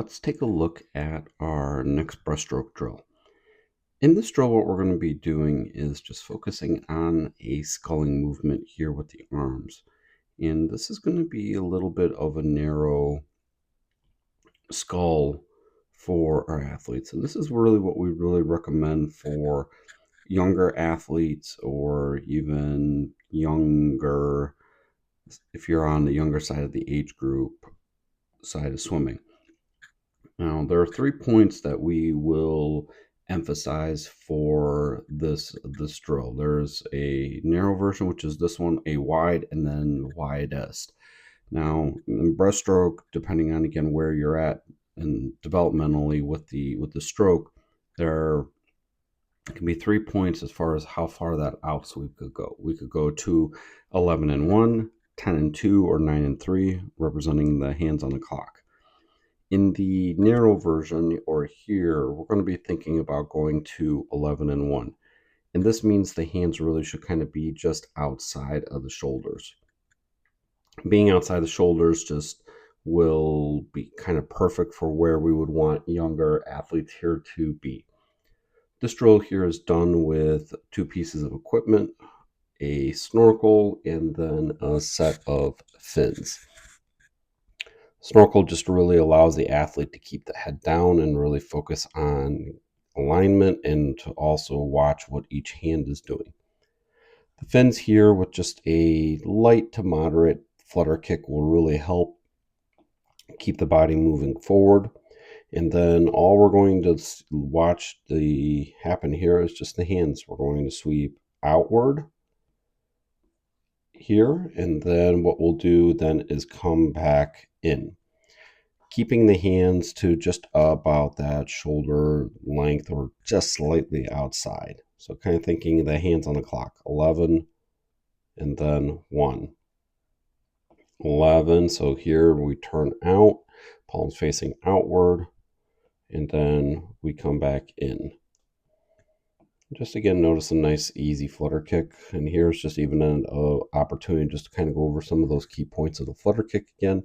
Let's take a look at our next breaststroke drill. In this drill, what we're going to be doing is just focusing on a sculling movement here with the arms. And this is going to be a little bit of a narrow skull for our athletes. And this is really what we really recommend for younger athletes, or even younger, if you're on the younger side of the age group side of swimming. Now, there are 3 points that we will emphasize for this drill. There's a narrow version, which is this one, a wide, and then widest. Now, in breaststroke, depending on again where you're at and developmentally with the stroke, there can be 3 points as far as how far that outsweep could go. We could go to 11 and 1, 10 and 2, or 9 and 3, representing the hands on the clock. In the narrow version, or here, we're going to be thinking about going to 11 and 1. And this means the hands really should kind of be just outside of the shoulders. Being outside the shoulders just will be kind of perfect for where we would want younger athletes here to be. This drill here is done with 2 pieces of equipment, a snorkel, and then a set of fins. Snorkel just really allows the athlete to keep the head down and really focus on alignment, and to also watch what each hand is doing. The fins here with just a light to moderate flutter kick will really help keep the body moving forward. And then all we're going to watch happen here is just the hands. We're going to sweep outward here, and then what we'll do then is come back in, keeping the hands to just about that shoulder length or just slightly outside. So kind of thinking the hands on the clock, 11 and then 1. 11, so here we turn out, palms facing outward, and then we come back in. Just again, notice a nice easy flutter kick. And here's just even an opportunity just to kind of go over some of those key points of the flutter kick again.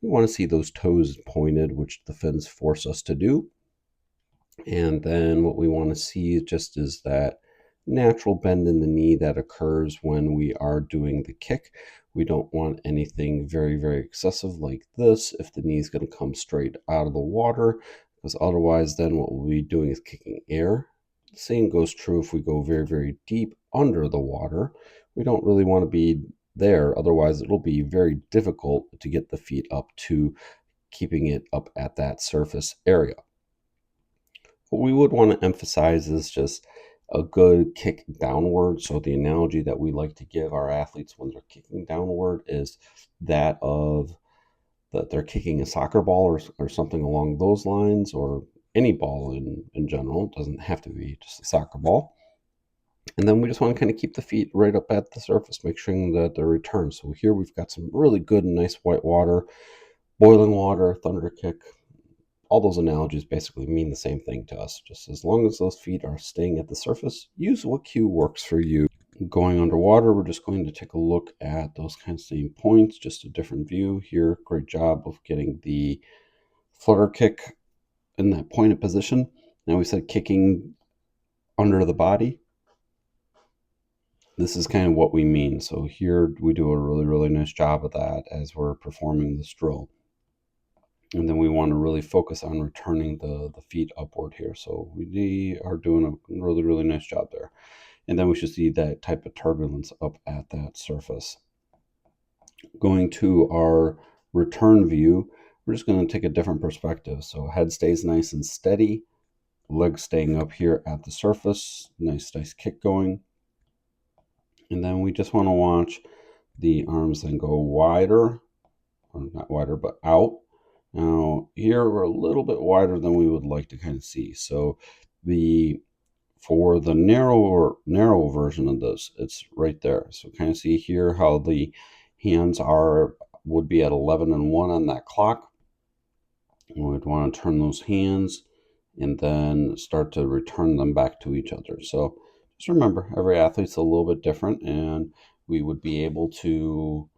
We want to see those toes pointed, which the fins force us to do. And then what we want to see just is that natural bend in the knee that occurs when we are doing the kick. We don't want anything very, very excessive like this if the knee is going to come straight out of the water, because otherwise then what we'll be doing is kicking air. The same goes true if we go very, very deep under the water. We don't really want to be there, otherwise it'll be very difficult to get the feet up to keeping it up at that surface area. What we would want to emphasize is just a good kick downward. So the analogy that we like to give our athletes when they're kicking downward is that of that they're kicking a soccer ball or something along those lines, or any ball in general. It doesn't have to be just a soccer ball. And then we just want to kind of keep the feet right up at the surface, make sure that they're returned. So here we've got some really good and nice white water, boiling water, thunder kick. All those analogies basically mean the same thing to us. Just as long as those feet are staying at the surface, use what cue works for you. Going underwater, we're just going to take a look at those kinds of same points, just a different view here. Great job of getting the flutter kick in that pointed position. Now we said kicking under the body. This is kind of what we mean. So here we do a really, really nice job of that as we're performing this drill. And then we want to really focus on returning the feet upward here. So we are doing a really, really nice job there. And then we should see that type of turbulence up at that surface. Going to our return view, we're just going to take a different perspective. So head stays nice and steady, legs staying up here at the surface, nice kick going. And then we just want to watch the arms then go wider, or not wider, but out. Now here we're a little bit wider than we would like to kind of see. So for the narrow version of this, it's right there. So kind of see here how the hands would be at 11 and 1 on that clock. And we'd want to turn those hands and then start to return them back to each other. So just remember, every athlete's a little bit different, and we would be able to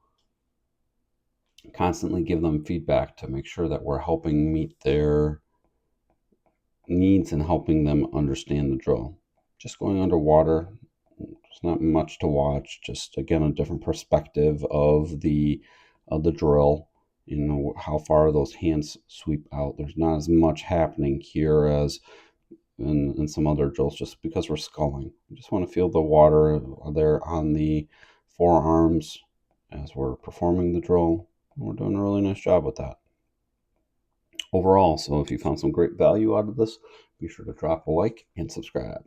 Constantly give them feedback to make sure that we're helping meet their needs and helping them understand the drill. Just going underwater, there's not much to watch. Just again, a different perspective of the drill. You know how far those hands sweep out. There's not as much happening here as in some other drills, just because we're sculling. We just want to feel the water there on the forearms as we're performing the drill. We're doing a really nice job with that overall. So if you found some great value out of this, be sure to drop a like and subscribe.